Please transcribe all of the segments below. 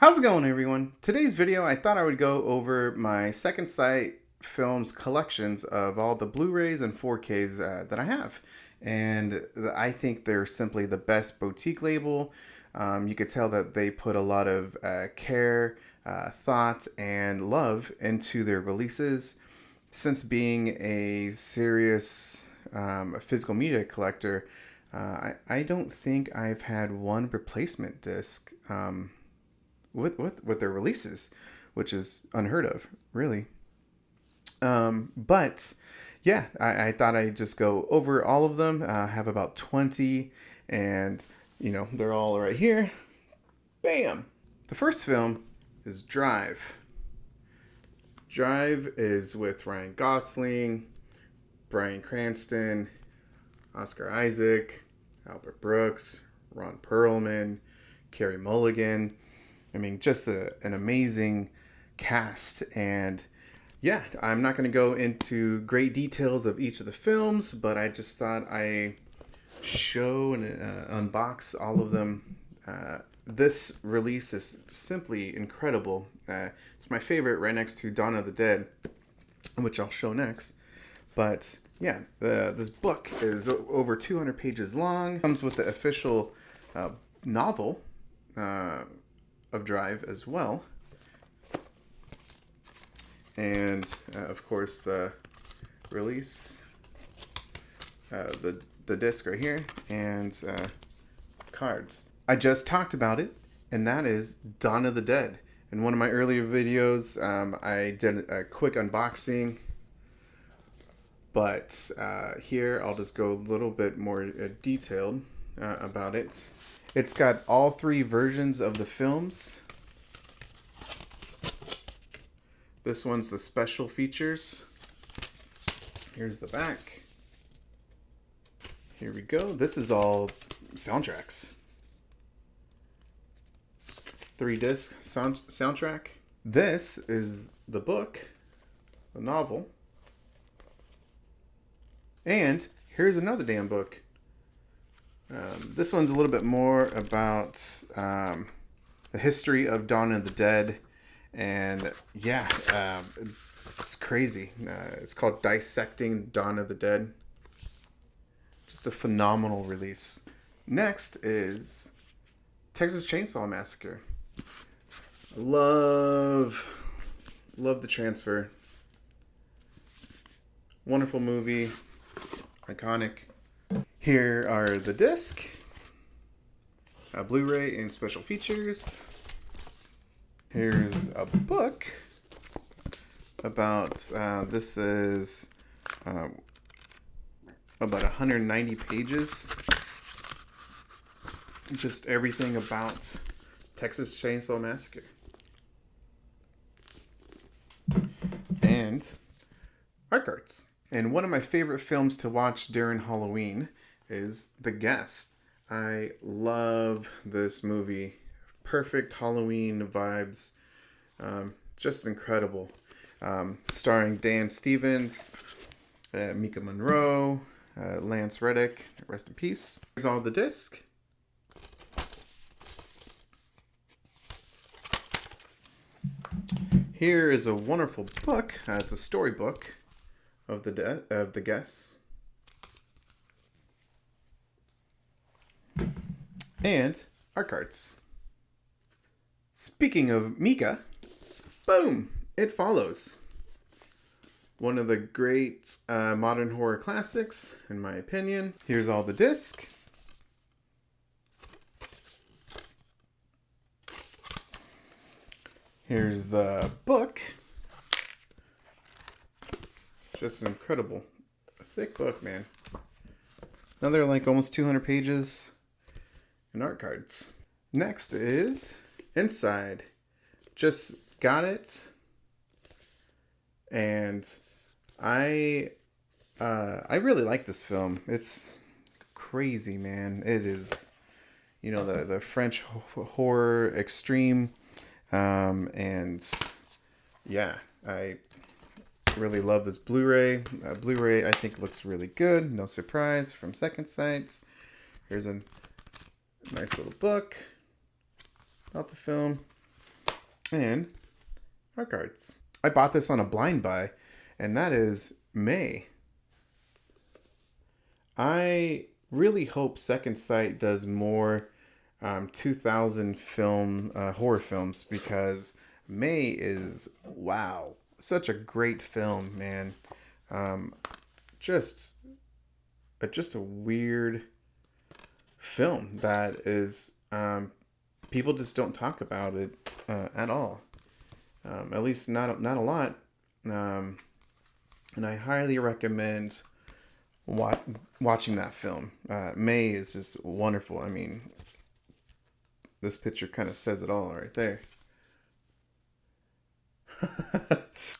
How's it going, everyone? Today's video, I thought I would go over my Second Sight Films collections of all the Blu-rays and 4Ks that I have. And I think they're simply the best boutique label. You could tell that they put a lot of care, thought, and love into their releases. Since being a serious physical media collector, I don't think I've had one replacement disc. With their releases, which is unheard of, really. But yeah, I thought I'd just go over all of them. I have about 20, and they're all right here. Bam! The first film is Drive. Drive is with Ryan Gosling, Bryan Cranston, Oscar Isaac, Albert Brooks, Ron Perlman, Carey Mulligan. I mean, just an amazing cast. And yeah, I'm not going to go into great details of each of the films, but I just thought I show and unbox all of them. This release is simply incredible. It's my favorite, right next to Dawn of the Dead, which I'll show next. But yeah, this book is over 200 pages long. Comes with the official novel of Drive as well, and of course the release, the disc right here, and cards. I just talked about it, and that is Dawn of the Dead. In one of my earlier videos, I did a quick unboxing, but here I'll just go a little bit more detailed about it. It's got all three versions of the films. This one's the special features. Here's the back. Here we go. This is all soundtracks. 3-disc soundtrack. This is the book, the novel. And here's another damn book. This one's a little bit more about the history of Dawn of the Dead, and yeah, it's crazy. It's called Dissecting Dawn of the Dead. Just a phenomenal release. Next is Texas Chainsaw Massacre. Love the transfer. Wonderful movie, iconic. Here are the disc, Blu-ray, and special features. Here's a book about, this is about 190 pages. Just everything about Texas Chainsaw Massacre. And art cards. And one of my favorite films to watch during Halloween is The Guest. I love this movie. Perfect Halloween vibes. Just incredible. Starring Dan Stevens, Mika Monroe, Lance Reddick. Rest in peace. Here's all the disc. Here is a wonderful book. It's a storybook of the Guests. And art cards. Speaking of Mika, boom! It Follows. One of the great modern horror classics, in my opinion. Here's all the disc. Here's the book. Just an incredible, thick book, man. Another like almost 200 pages. And art cards. Next is Inside. Just got it, and I really like this film. It's crazy, man. It is, the French horror extreme, and yeah, I really love this Blu-ray. Blu-ray, I think, looks really good. No surprise from Second Sight. Here's a nice little book about the film. And our cards. I bought this on a blind buy, and that is May. I really hope Second Sight does more 2000 film horror films, because May is, wow, such a great film, man. Um, just a weird film that is, people just don't talk about it at all. At least not a lot. And I highly recommend watching that film. May is just wonderful. I mean, this picture kind of says it all right there.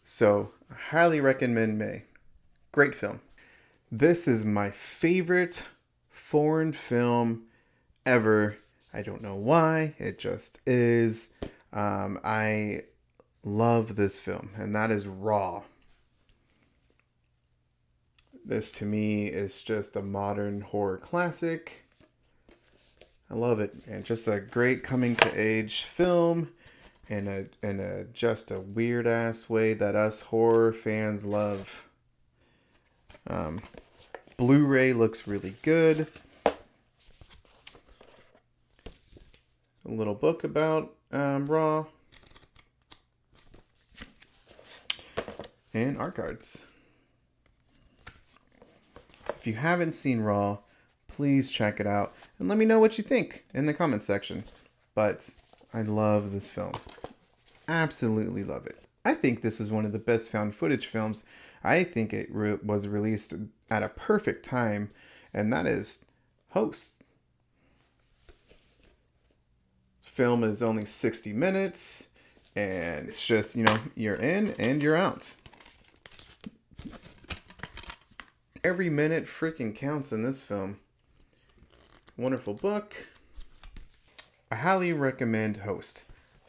So, I highly recommend May. Great film. This is my favorite foreign film ever. I don't know why. It just is. I love this film, and that is Raw. This to me is just a modern horror classic. I love it, and just a great coming to age film, in a just a weird ass way that us horror fans love. Blu-ray looks really good. A little book about Raw, and art cards. If you haven't seen Raw, please check it out and let me know what you think in the comment section. But I love this film. Absolutely love it. I think this is one of the best found footage films. I think it was released at a perfect time, and that is Host. This film is only 60 minutes, and it's just, you're in and you're out. Every minute freaking counts in this film. Wonderful book. I highly recommend Host.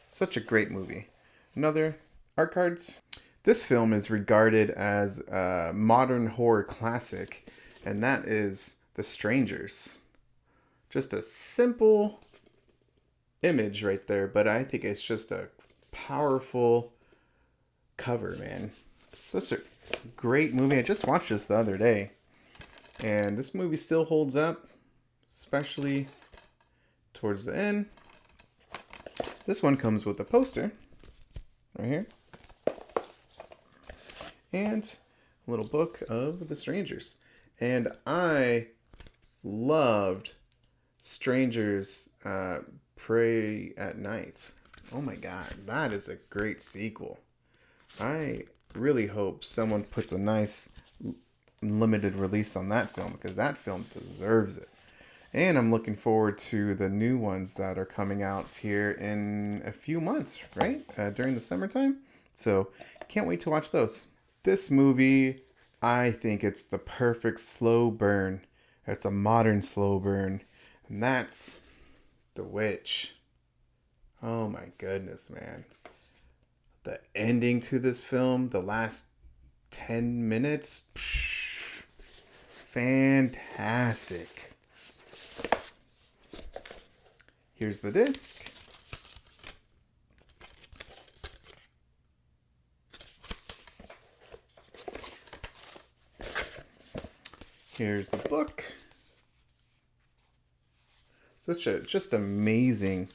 Such a great movie. Another art cards. This film is regarded as a modern horror classic, and that is The Strangers. Just a simple image right there, but I think it's just a powerful cover, man. Such a great movie. I just watched this the other day, and this movie still holds up, especially towards the end. This one comes with a poster right here, and a little book of The Strangers. And I loved Strangers Pray at Night. Oh my god, that is a great sequel. I really hope someone puts a nice limited release on that film, because that film deserves it. And I'm looking forward to the new ones that are coming out here in a few months, right? During the summertime. So can't wait to watch those. This movie, I think it's the perfect slow burn. It's a modern slow burn. And that's The Witch. Oh my goodness, man. The ending to this film, the last 10 minutes, fantastic. Here's the disc. Here's the book. Such a just amazing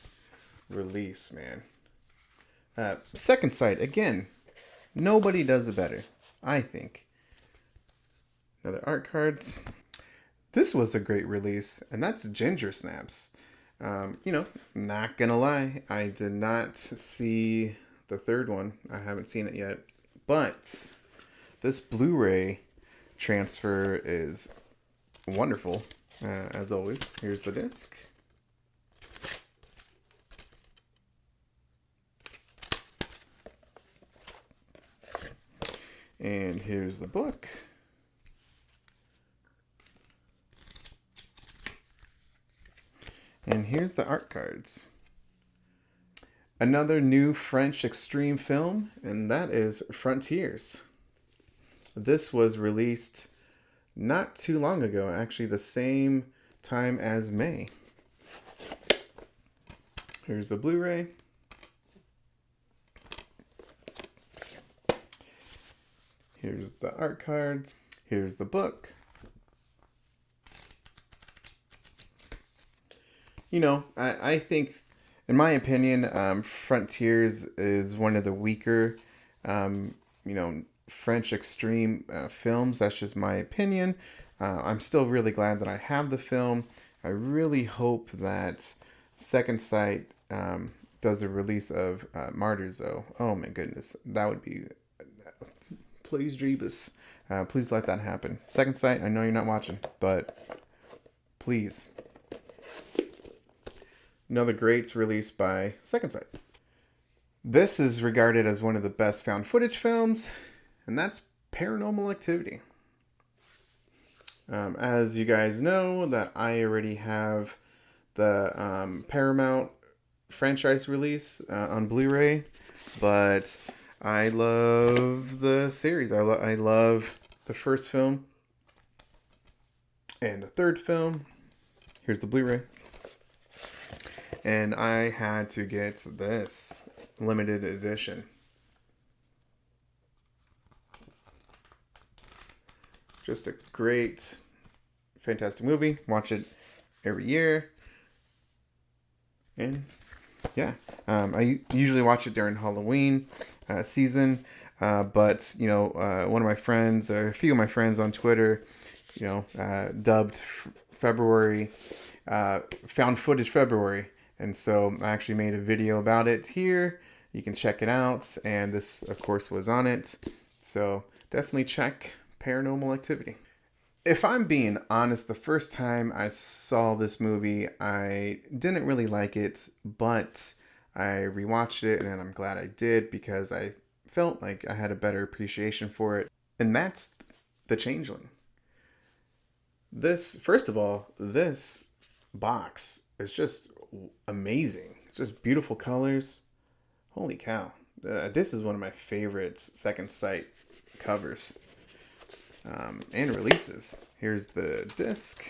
release, man. Second Sight, again, nobody does it better, I think. Another art cards. This was a great release, and that's Ginger Snaps. Not gonna lie, I did not see the third one. I haven't seen it yet. But this Blu-ray transfer is wonderful, as always. Here's the disc. And here's the book. And here's the art cards. Another new French extreme film, and that is Frontiers. This was released not too long ago, actually the same time as May. Here's the Blu-ray. Here's the art cards. Here's the book. You know, I think, in my opinion, Frontiers is one of the weaker, you know, French extreme films. That's just my opinion. I'm still really glad that I have the film. I really hope that Second Sight does a release of Martyrs, though. Oh my goodness, that would be. Please, Jeebus. Please let that happen. Second Sight, I know you're not watching, but please. Another greats released by Second Sight. This is regarded as one of the best found footage films, and that's Paranormal Activity. As you guys know, that I already have the Paramount franchise release on Bluray, but I love the series. I love the first film and the third film. Here's the Blu-ray. And I had to get this limited edition. Just a great, fantastic movie. Watch it every year. And yeah, I usually watch it during Halloween season. But, you know, one of my friends, or a few of my friends on Twitter, you know, dubbed February, Found Footage February. And so I actually made a video about it here. You can check it out. And this, of course, was on it. So definitely check Paranormal Activity. If I'm being honest, the first time I saw this movie, I didn't really like it. But I rewatched it, and I'm glad I did, because I felt like I had a better appreciation for it. And that's The Changeling. This, first of all, this box is just amazing. It's just beautiful colors. Holy cow. This is one of my favorite Second Sight covers and releases. Here's the disc.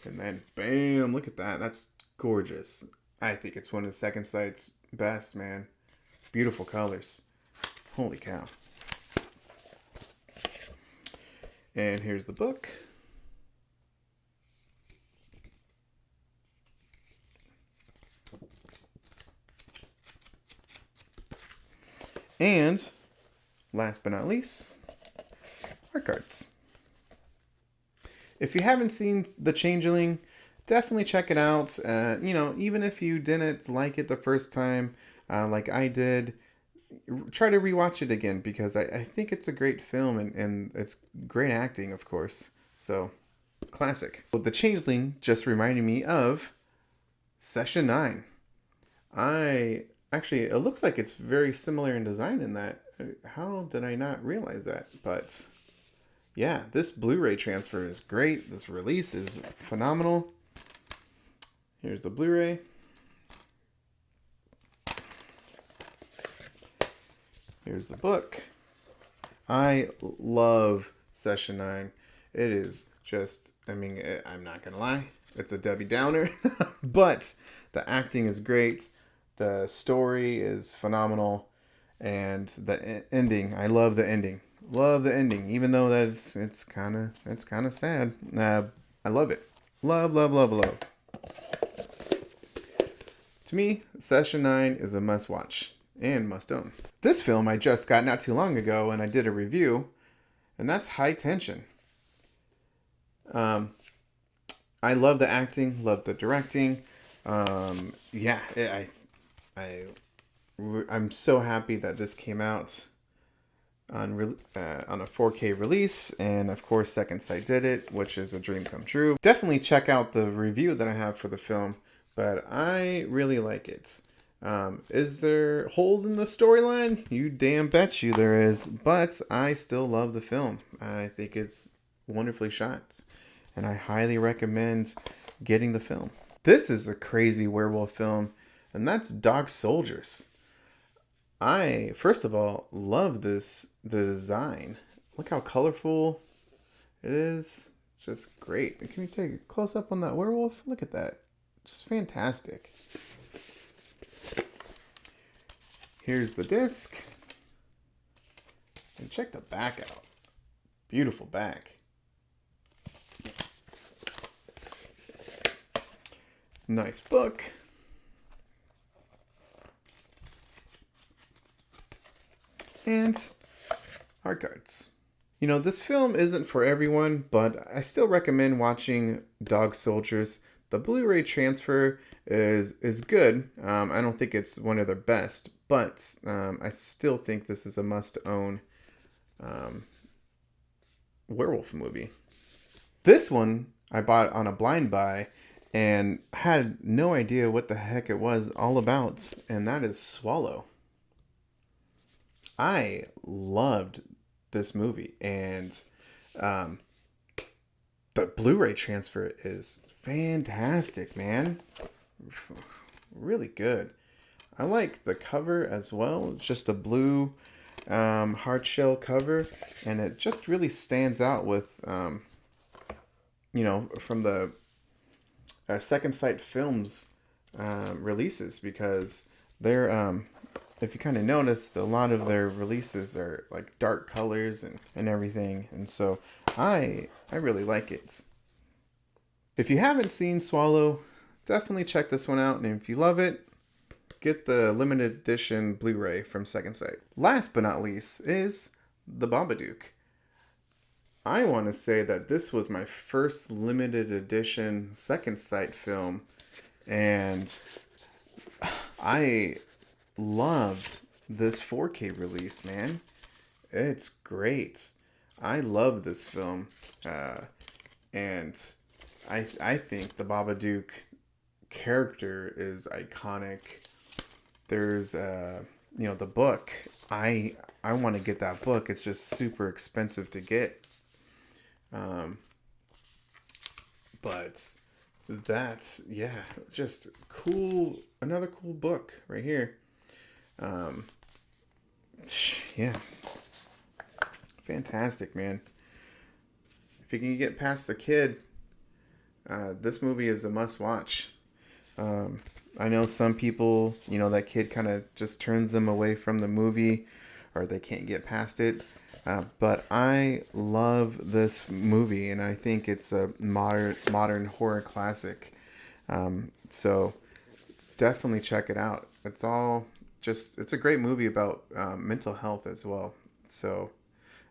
And then, bam, look at that. That's gorgeous. I think it's one of the Second Sight's best, man. Beautiful colors. Holy cow. And here's the book. And last but not least, art cards. If you haven't seen The Changeling, definitely check it out. You know, even if you didn't like it the first time, like I did, try to rewatch it again, because I think it's a great film, and it's great acting, of course. So, classic. Well, The Changeling just reminded me of Session 9. Actually, it looks like it's very similar in design in that. How did I not realize that? But yeah, this Blu-ray transfer is great. This release is phenomenal. Here's the Blu-ray. Here's the book. I love Session 9. It is just, I mean, I'm not going to lie, it's a Debbie Downer, but the acting is great. The story is phenomenal, and the ending, I love the ending. Love the ending, even though that's it's kind of sad. I love it. Love. To me, Session 9 is a must watch and must own. This film I just got not too long ago, and I did a review, and that's High Tension. I love the acting, love the directing. Yeah, I'm so happy that this came out on a 4K release, and of course Second Sight did it, which is a dream come true. Definitely check out the review that I have for the film, but I really like it. Is there holes in the storyline? You damn bet you there is, but I still love the film. I think it's wonderfully shot, and I highly recommend getting the film. This is a crazy werewolf film, and that's Dog Soldiers. I, first of all, love the design. Look how colorful it is. Just great. Can you take a close up on that werewolf? Look at that. Just fantastic. Here's the disc. And check the back out. Beautiful back. Nice book. And art cards. You know, this film isn't for everyone, but I still recommend watching Dog Soldiers. The Blu-ray transfer is good. I don't think it's one of their best, but I still think this is a must-own werewolf movie. This one I bought on a blind buy and had no idea what the heck it was all about, and that is Swallow. I loved this movie, and the Blu-ray transfer is fantastic, man. Really good. I like the cover as well. It's just a blue hard shell cover, and it just really stands out with you know, from the Second Sight Films releases, because they're if you kind of noticed, a lot of their releases are like dark colors and everything, and so I really like it. If you haven't seen Swallow, definitely check this one out, and if you love it, get the limited edition Blu-ray from Second Sight. Last but not least is the Babadook. I want to say that this was my first limited edition Second Sight film, and I loved this 4K release, man. It's great. I love this film, and I think the Babadook character is iconic. There's you know, the book. I want to get that book. It's just super expensive to get. But that's, yeah, just cool. Another cool book right here. Yeah, fantastic, man. If you can get past the kid, this movie is a must watch. I know some people, you know, that kid kind of just turns them away from the movie, or they can't get past it. But I love this movie, and I think it's a modern horror classic. So definitely check it out. It's a great movie about mental health as well. So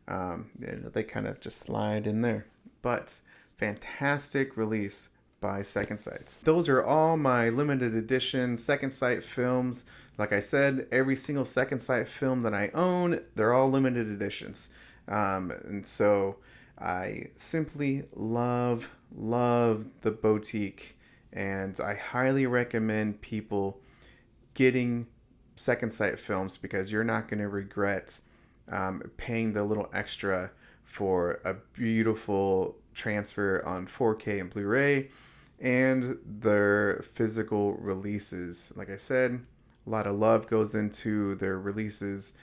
they kind of just slide in there. But fantastic release by Second Sight. Those are all my limited edition Second Sight films. Like I said, every single Second Sight film that I own, they're all limited editions. And so I simply love the boutique, and I highly recommend people getting Second Sight films, because you're not going to regret paying the little extra for a beautiful transfer on 4K and Blu-ray and their physical releases. Like I said, a lot of love goes into their releases,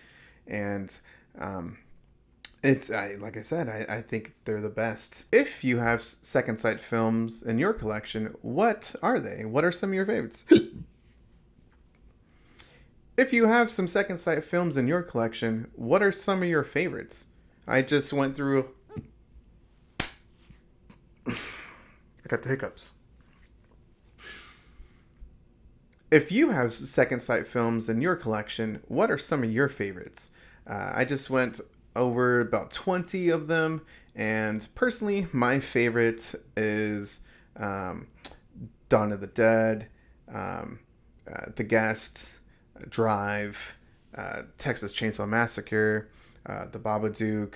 and like I said, I think they're the best. If you have Second Sight films in your collection, what are they? What are some of your favorites? If you have some Second Sight films in your collection, what are some of your favorites? I just went through... I got the hiccups. If you have Second Sight films in your collection, what are some of your favorites? I just went over about 20 of them, and personally, my favorite is Dawn of the Dead, The Guest, Drive, Texas Chainsaw Massacre, The Babadook,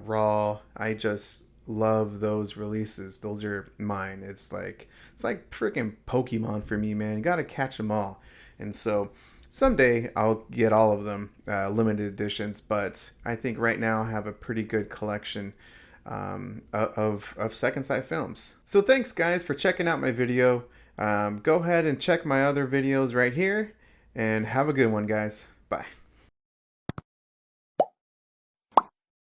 Raw. I just love those releases. Those are mine. It's like freaking Pokemon for me, man. You gotta catch them all. And so someday I'll get all of them limited editions, but I think right now I have a pretty good collection of Second Sight films. So thanks guys for checking out my video. Go ahead and check my other videos right here, and have a good one, guys. Bye.